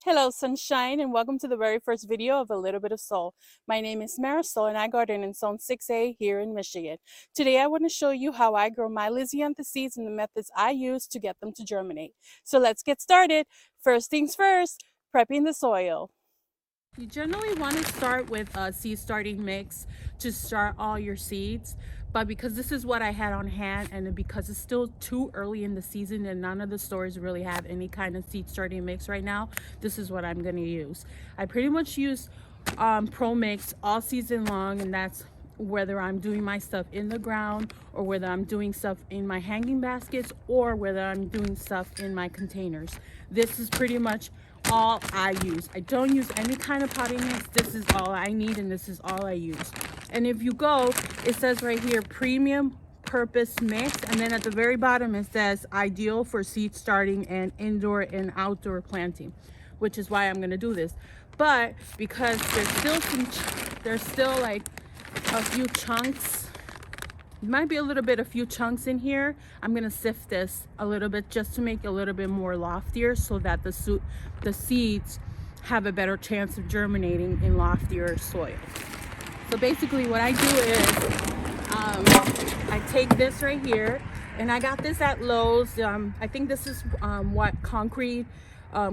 Hello sunshine, and welcome to the very first video of A Little Bit of Soul. My name is Marisol and I garden in Zone 6A here in Michigan. Today I want to show you how I grow my Lisianthus seeds and the methods I use to get them to germinate. So let's get started. First things first, prepping the soil. You generally want to start with a seed starting mix to start all your seeds, but because this is what I had on hand and because it's still too early in the season and none of the stores really have any kind of seed starting mix right now, this is what I'm going to use. I pretty much use Pro Mix all season long, and that's whether I'm doing my stuff in the ground or whether I'm doing stuff in my hanging baskets or whether I'm doing stuff in my containers. This is pretty much all I use. I don't use any kind of potting mix. This is all I need and this is all I use. And if you go, it says right here premium purpose mix, and then at the very bottom it says ideal for seed starting and indoor and outdoor planting, which is why I'm going to do this. But because there's still like a few chunks, might be a few chunks in here, I'm gonna sift this a little bit just to make it a little bit more loftier so that the seeds have a better chance of germinating in loftier soil. So basically what I do is I take this right here, and I got this at Lowe's. I think this is what concrete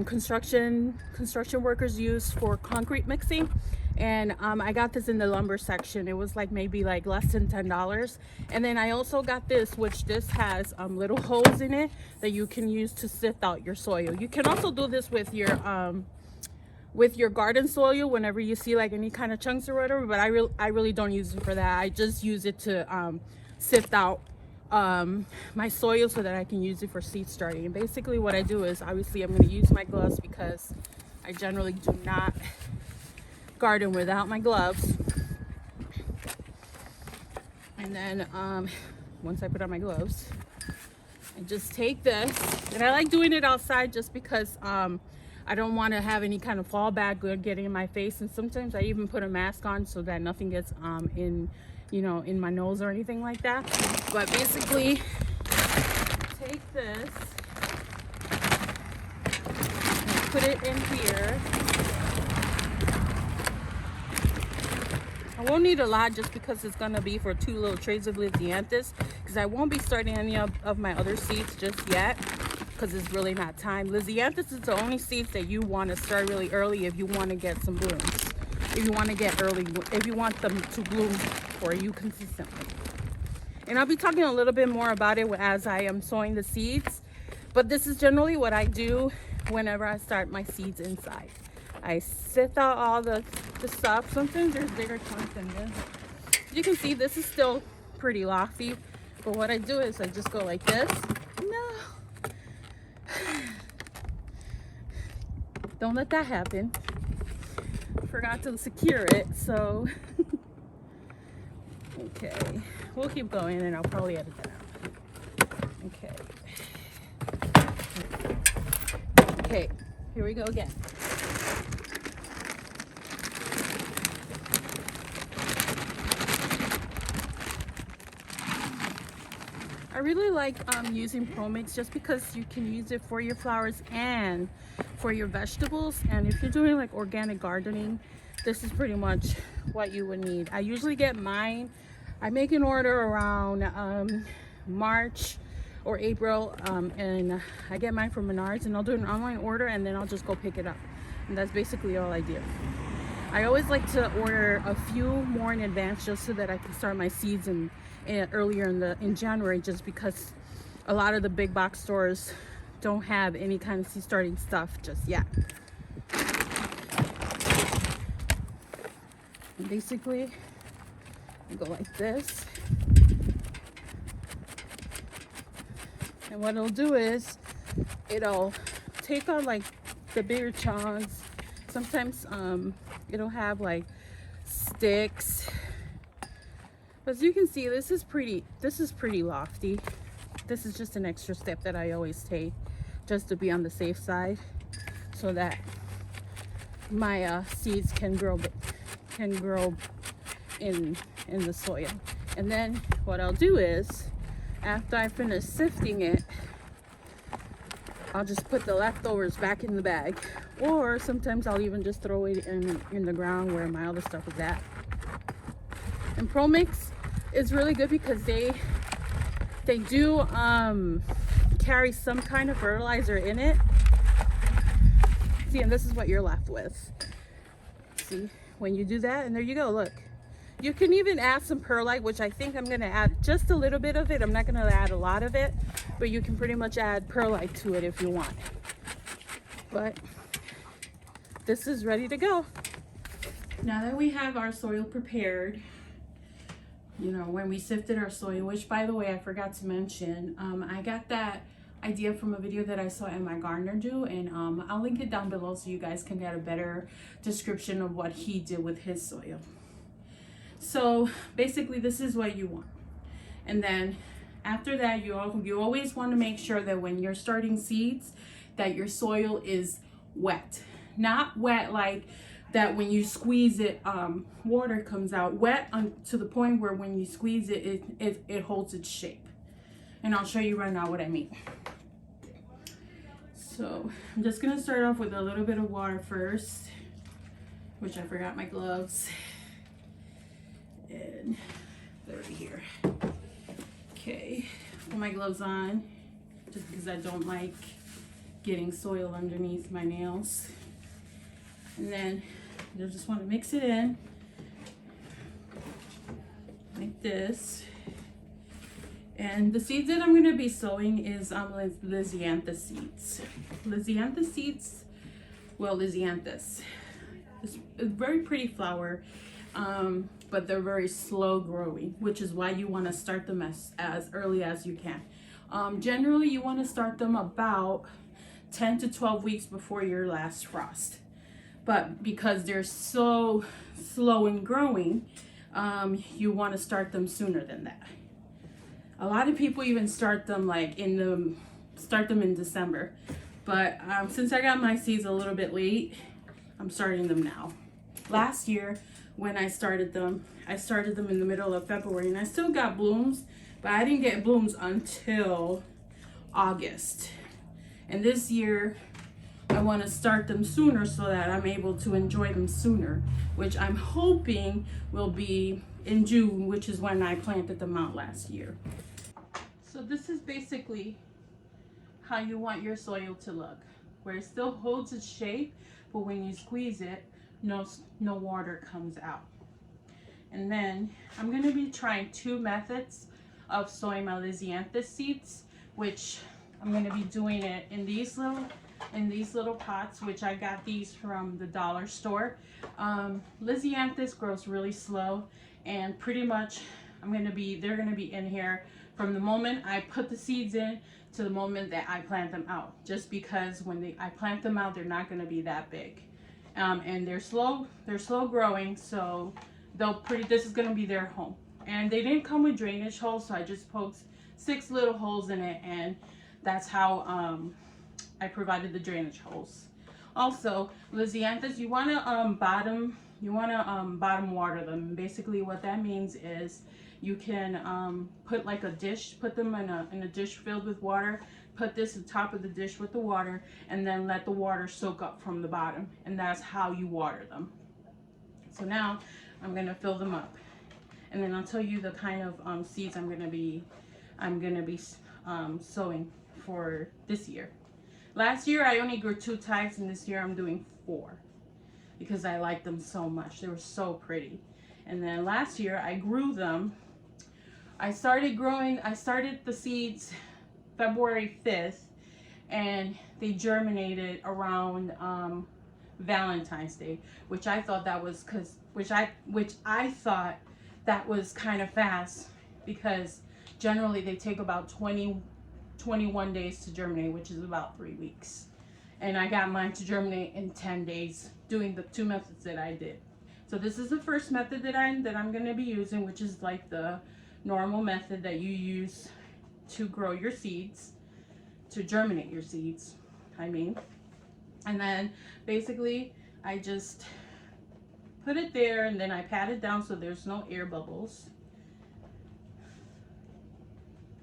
construction workers use for concrete mixing, and I got this in the lumber section. It was like maybe like less than $10. And then I also got this, which this has little holes in it that you can use to sift out your soil. You can also do this with your garden soil whenever you see like any kind of chunks or whatever, but I really don't use it for that. I just use it to sift out my soil so that I can use it for seed starting. And basically what I do is, obviously I'm going to use my gloves because I generally do not garden without my gloves. And then once I put on my gloves, I just take this, and I like doing it outside just because I don't want to have any kind of fallback good getting in my face. And sometimes I even put a mask on so that nothing gets in my nose or anything like that. But basically take this and put it in here. I won't need a lot just because it's gonna be for 2 little trays of Lisianthus, because I won't be starting any of my other seeds just yet because it's really not time. Lisianthus is the only seeds that you want to start really early if you want to get some blooms. If you want them to bloom for you consistently. And I'll be talking a little bit more about it as I am sowing the seeds, but this is generally what I do whenever I start my seeds inside. I sift out all the stuff. Sometimes there's bigger chunks than this. You can see this is still pretty lofty, but what I do is I just go like this. No, don't let that happen. Forgot to secure it, so okay, we'll keep going and I'll probably edit that out. Okay, here we go again. I really like using Pro Mix just because you can use it for your flowers and for your vegetables. And if you're doing like organic gardening, this is pretty much what you would need. I usually get mine, I make an order around March or April, and I get mine from Menards, and I'll do an online order and then I'll just go pick it up. And that's basically all I do. I always like to order a few more in advance just so that I can start my seeds earlier in January, just because a lot of the big box stores don't have any kind of seed starting stuff just yet. And basically I go like this, and what it'll do is it'll take on like the bigger chunks. Sometimes it'll have like sticks. As you can see, this is pretty lofty. This is just an extra step that I always take just to be on the safe side, so that my seeds can grow in the soil. And then what I'll do is, after I finish sifting it, I'll just put the leftovers back in the bag, or sometimes I'll even just throw it in the ground where my other stuff is at. And Pro Mix is really good because they do carry some kind of fertilizer in it. See, and this is what you're left with. See, when you do that, and there you go, look. You can even add some perlite, which I think I'm gonna add just a little bit of it. I'm not gonna add a lot of it, but you can pretty much add perlite to it if you want. But this is ready to go. Now that we have our soil prepared, you know, when we sifted our soil, which by the way, I forgot to mention, I got that idea from a video that I saw MiGardener do, and I'll link it down below so you guys can get a better description of what he did with his soil. So basically this is what you want. And then after that, you always want to make sure that when you're starting seeds that your soil is wet. Not wet like that when you squeeze it, water comes out. Wet to the point where when you squeeze it, it holds its shape. And I'll show you right now what I mean. So I'm just gonna start off with a little bit of water first, which I forgot my gloves. And they're right here. Okay, put my gloves on just because I don't like getting soil underneath my nails. And then you just want to mix it in like this. And the seeds that I'm going to be sowing is Lisianthus Seeds. Lisianthus Seeds, well, Lisianthus. It's a very pretty flower. But they're very slow growing, which is why you want to start them as early as you can. Generally, you want to start them about 10 to 12 weeks before your last frost. But because they're so slow in growing, you want to start them sooner than that. A lot of people even start them like in December. But since I got my seeds a little bit late, I'm starting them now. Last year, when I started them in the middle of February, and I still got blooms, but I didn't get blooms until August. And this year I want to start them sooner so that I'm able to enjoy them sooner, which I'm hoping will be in June, which is when I planted them out last year. So this is basically how you want your soil to look, where it still holds its shape, but when you squeeze it, no water comes out. And then I'm going to be trying two methods of sowing my Lisianthus seeds, which I'm going to be doing it in these little pots, which I got these from the dollar store. Lisianthus grows really slow, and pretty much they're going to be in here from the moment I put the seeds in to the moment that I plant them out, just because when I plant them out, they're not going to be that big. And they're slow growing, so this is going to be their home. And they didn't come with drainage holes, so I just poked 6 little holes in it, and that's how I provided the drainage holes. Also, Lisianthus, you want to bottom water them. Basically what that means is you can put like a dish, put them in a dish filled with water, put this at the top of the dish with the water, and then let the water soak up from the bottom, and that's how you water them. So now I'm going to fill them up, and then I'll tell you the kind of seeds I'm going to be sowing for this year. Last year I only grew 2 types, and this year I'm doing 4 because I like them so much. They were so pretty. And then last year I grew them. I started the seeds February 5th, and they germinated around Valentine's Day, which I thought that was kind of fast, because generally they take about 21 days to germinate, which is about 3 weeks. And I got mine to germinate in 10 days doing the 2 methods that I did. So this is the first method that I'm going to be using, which is like the normal method that you use to grow your seeds, to germinate your seeds, I mean. And then basically I just put it there, and then I pat it down so there's no air bubbles,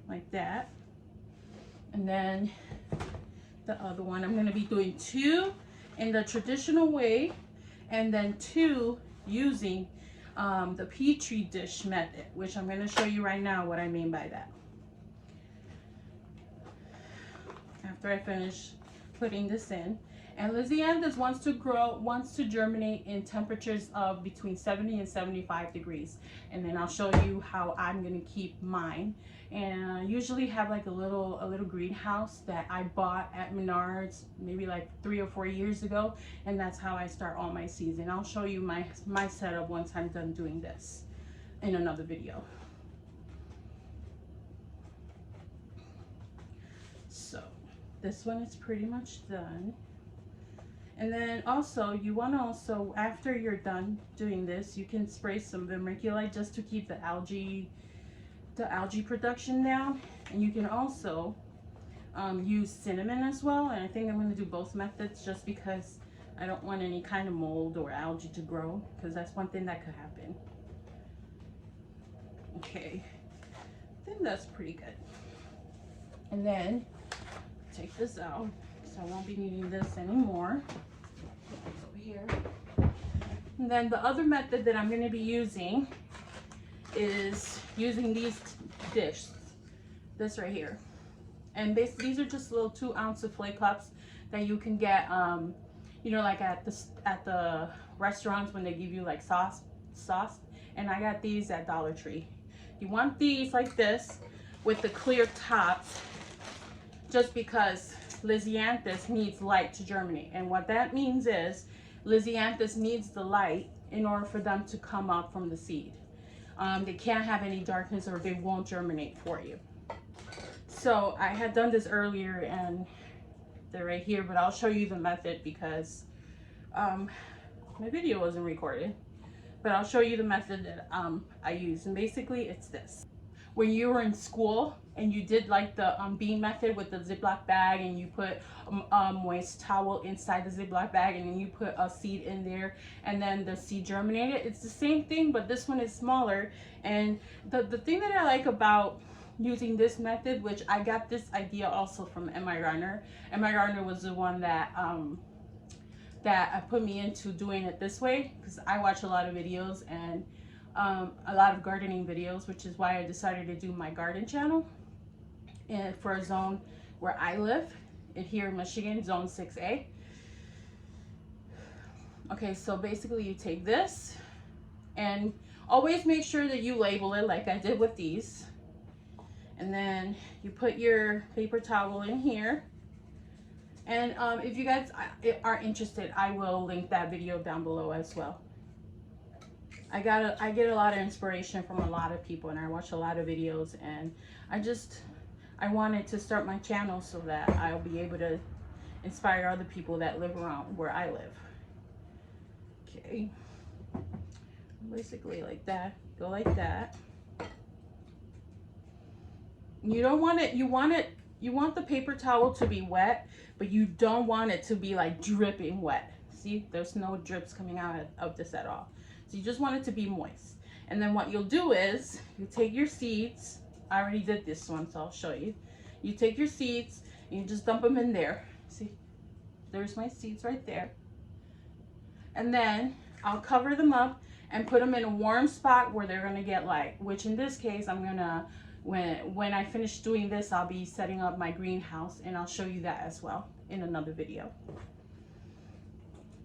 like that. And then the other one. I'm going to be doing 2 in the traditional way and then 2 using the Petri dish method, which I'm going to show you right now what I mean by that. After I finish putting this in. And Lisianthus wants to germinate in temperatures of between 70 and 75 degrees. And then I'll show you how I'm going to keep mine. And I usually have like a little greenhouse that I bought at Menards maybe like 3 or 4 years ago. And that's how I start all my seeds. And I'll show you my setup once I'm done doing this in another video. So this one is pretty much done. And then also, you want to after you're done doing this, you can spray some vermiculite just to keep the algae production down. And you can also use cinnamon as well. And I think I'm going to do both methods just because I don't want any kind of mold or algae to grow, because that's one thing that could happen. Okay, I think that's pretty good. And then take this out, so I won't be needing this anymore. It's over here. And then the other method that I'm going to be using is using these dishes, this right here. And these are just little 2-ounce souffle cups that you can get, you know, like at the restaurants when they give you like sauce. And I got these at Dollar Tree. You want these like this with the clear tops, just because Lisianthus needs light to germinate. And what that means is Lisianthus needs the light in order for them to come up from the seed. They can't have any darkness or they won't germinate for you. So I had done this earlier and they're right here, but I'll show you the method because my video wasn't recorded. But I'll show you the method that I use. And basically it's this. When you were in school and you did like the bean method with the Ziploc bag, and you put a moist towel inside the Ziploc bag, and then you put a seed in there and then the seed germinated, it's the same thing, but this one is smaller. And the thing that I like about using this method, which I got this idea also from MiGardener. MiGardener was the one that put me into doing it this way, because I watch a lot of videos and a lot of gardening videos, which is why I decided to do my garden channel and for a zone where I live here in Michigan, zone 6A. Okay, so basically you take this and always make sure that you label it like I did with these, and then you put your paper towel in here. And if you guys are interested, I will link that video down below as well. I get a lot of inspiration from a lot of people, and I watch a lot of videos, and I wanted to start my channel so that I'll be able to inspire other people that live around where I live. Okay, basically like that, go like that. You don't want it, you want the paper towel to be wet, but you don't want it to be like dripping wet. See, there's no drips coming out of this at all. So you just want it to be moist. And then what you'll do is you take your seeds. I already did this one, so I'll show you. You take your seeds and you just dump them in there. See, there's my seeds right there. And then I'll cover them up and put them in a warm spot where they're gonna get light, which in this case, I'm gonna, when I finish doing this, I'll be setting up my greenhouse, and I'll show you that as well in another video.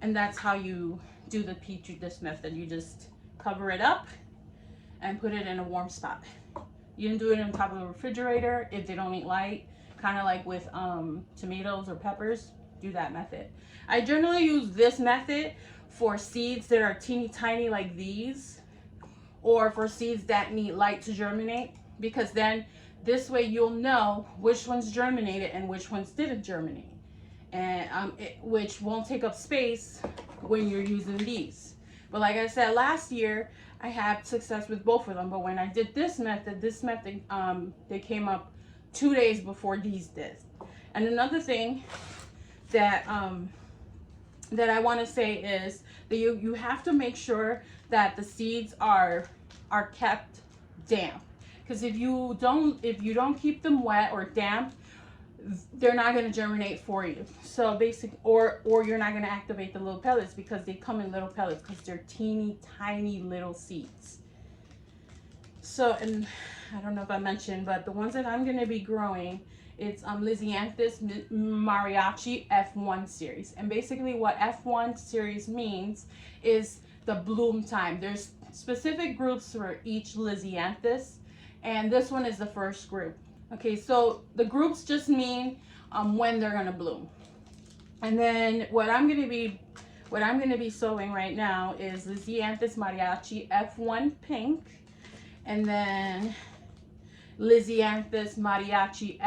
And that's how you do the Petri dish method. You just cover it up and put it in a warm spot. You can do it on top of the refrigerator if they don't eat light, kind of like with tomatoes or peppers. Do that method. I generally use this method for seeds that are teeny tiny like these, or for seeds that need light to germinate, because then this way you'll know which ones germinated and which ones didn't germinate, and which won't take up space when you're using these. But like I said, last year I had success with both of them, but when I did this method they came up 2 days before these did. And another thing that that I want to say is that you have to make sure that the seeds are kept damp, because if you don't keep them wet or damp, they're not going to germinate for you. So or you're not going to activate the little pellets because they come in little pellets because they're teeny tiny little seeds. So, and I don't know if I mentioned, but the ones that I'm going to be growing, it's Lisianthus mariachi F1 series. And basically what F1 series means is the bloom time. There's specific groups for each Lisianthus, and this one is the first group. Okay, so the groups just mean when they're gonna bloom. And then what I'm gonna be sowing right now is Lisianthus mariachi F1 pink, and then Lisianthus mariachi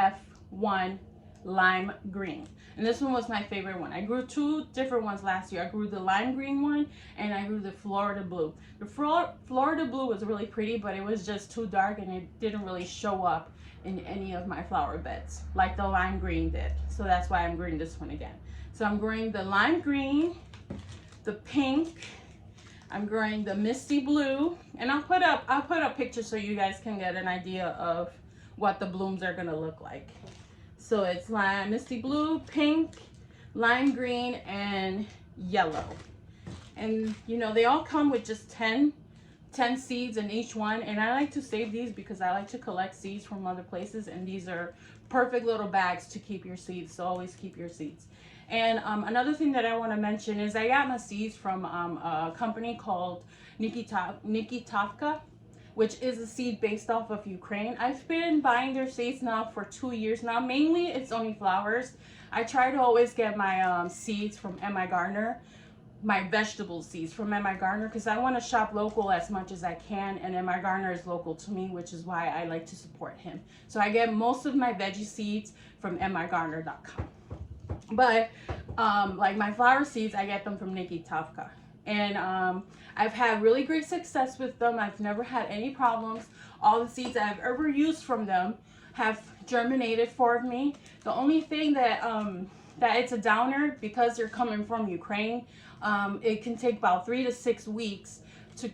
F1 lime green. And this one was my favorite one. I grew two different ones last year. I grew the lime green one and I grew the Florida blue. The Florida blue was really pretty, but it was just too dark and it didn't really show up in any of my flower beds like the lime green did. So that's why I'm growing this one again. So I'm growing the lime green, the pink, I'm growing the misty blue, and I'll put up pictures so you guys can get an idea of what the blooms are gonna look like. So it's misty blue, pink, lime green, and yellow. And you know, they all come with just 10 seeds in each one, and I like to save these because I like to collect seeds from other places, and these are perfect little bags to keep your seeds, so always keep your seeds. And another thing that I want to mention is I got my seeds from a company called Nikitovka, which is a seed based off of Ukraine. I've been buying their seeds now for 2 years now. Mainly it's only flowers. I try to always get my seeds from MiGardener, my vegetable seeds from MiGardener, because I want to shop local as much as I can, and MiGardener is local to me, which is why I like to support him. So I get most of my veggie seeds from MiGardener.com. But like my flower seeds, I get them from Nikitovka. And I've had really great success with them. I've never had any problems. All the seeds I've ever used from them have germinated for me. The only thing that it's a downer, because they're coming from Ukraine, it can take about 3 to 6 weeks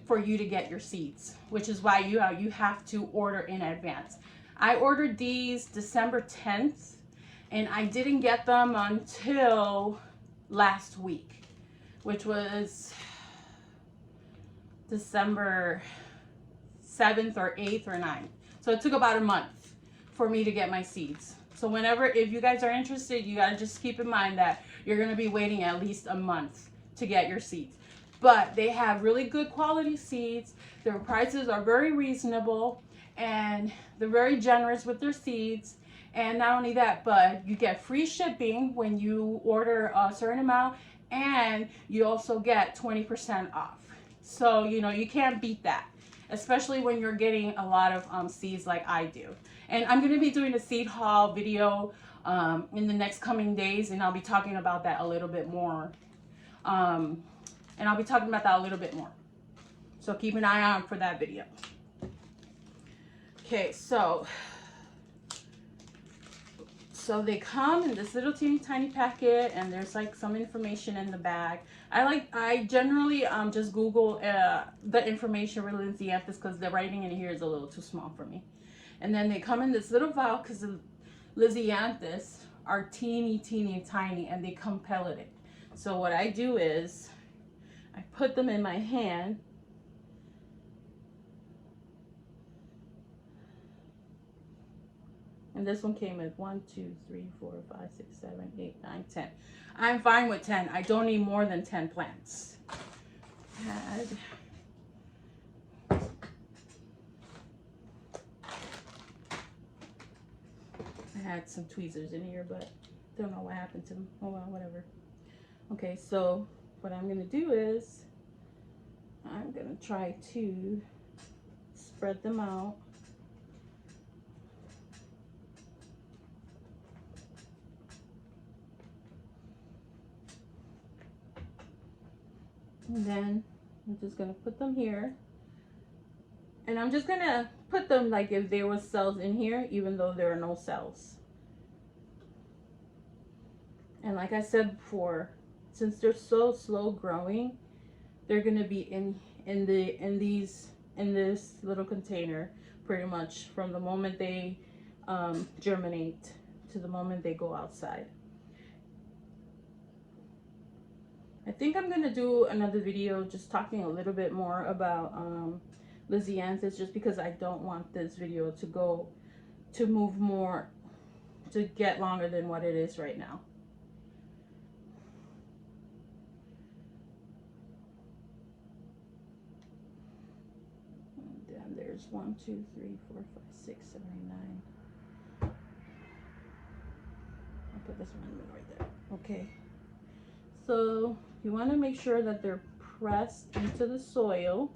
for you to get your seeds, which is why you have to order in advance. I ordered these December 10th. And I didn't get them until last week, which was December 7th or 8th or 9th. So it took about a month for me to get my seeds. So if you guys are interested, you gotta just keep in mind that you're gonna be waiting at least a month to get your seeds. But they have really good quality seeds. Their prices are very reasonable, and they're very generous with their seeds. And not only that, but you get free shipping when you order a certain amount, and you also get 20% off. So, you know, you can't beat that, especially when you're getting a lot of seeds like I do. And I'm going to be doing a seed haul video in the next coming days, and I'll be talking about that a little bit more. So keep an eye on for that video. Okay, so they come in this little teeny tiny packet, and there's like some information in the bag. I generally just Google the information for Lisianthus because the writing in here is a little too small for me. And then they come in this little vial because the Lisianthus are teeny tiny, and they come pelleted. So what I do is I put them in my hand. And this one came with 1, 2, 3, 4, 5, 6, 7, 8, 9, 10. I'm fine with 10. I don't need more than 10 plants. I had some tweezers in here, but don't know what happened to them. Oh well, whatever. Okay, so what I'm gonna do is I'm gonna try to spread them out. And then I'm just gonna put them here, and I'm just gonna put them like if there was cells in here, even though there are no cells. And like I said before, since they're so slow growing, they're gonna be in this little container pretty much from the moment they germinate to the moment they go outside. I think I'm gonna do another video just talking a little bit more about Lisianthus, just because I don't want this video to move more, to get longer than what it is right now. And then there's 1, 2, 3, 4, 5, 6, 7, 8, 9. I'll put this one right there. Okay. So you want to make sure that they're pressed into the soil.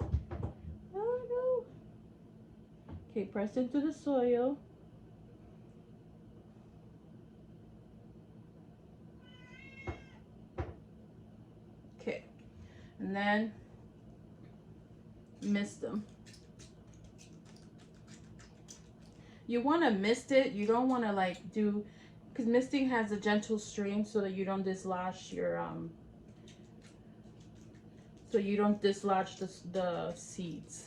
Oh no. Okay, pressed into the soil. Okay, and then mist them. You want to mist it. You don't want to like do, because misting has a gentle stream so that you don't dislodge your the seeds.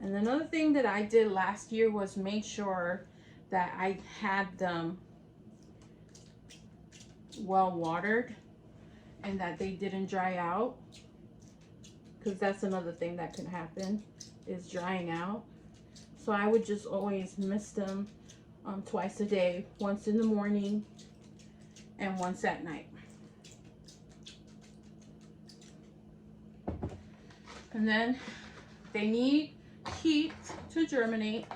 And another thing that I did last year was make sure that I had them well watered and that they didn't dry out, because that's another thing that can happen, is drying out. So I would just always mist them twice a day, once in the morning and once at night. And then they need heat to germinate,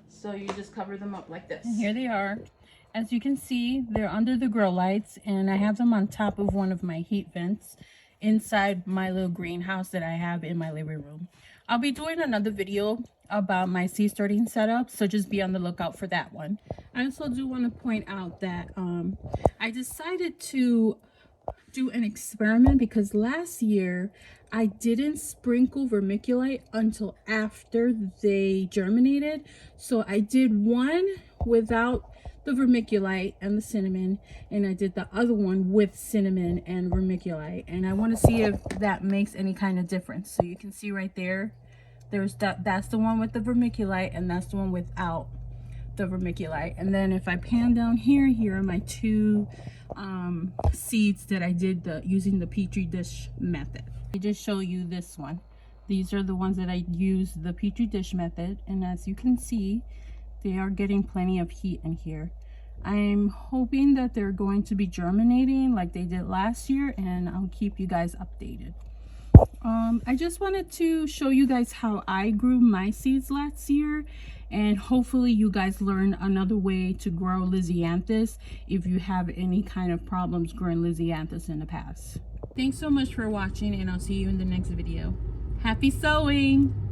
so you just cover them up like this. And here they are. As you can see, they're under the grow lights, and I have them on top of one of my heat vents inside my little greenhouse that I have in my living room. I'll be doing another video about my seed starting setup, so just be on the lookout for that one. I also do want to point out that I decided to do an experiment, because last year I didn't sprinkle vermiculite until after they germinated. So I did one without the vermiculite and the cinnamon, and I did the other one with cinnamon and vermiculite, and I want to see if that makes any kind of difference. So you can see right there, that's the one with the vermiculite, and that's the one without the vermiculite. And then if I pan down here, here are my two seeds that I did using the petri dish method. I just show you this one. These are the ones that I used the petri dish method, and as you can see, they are getting plenty of heat in here. I'm hoping that they're going to be germinating like they did last year, and I'll keep you guys updated. I just wanted to show you guys how I grew my seeds last year, and hopefully you guys learn another way to grow Lisianthus if you have any kind of problems growing Lisianthus in the past. Thanks so much for watching, and I'll see you in the next video. Happy sowing!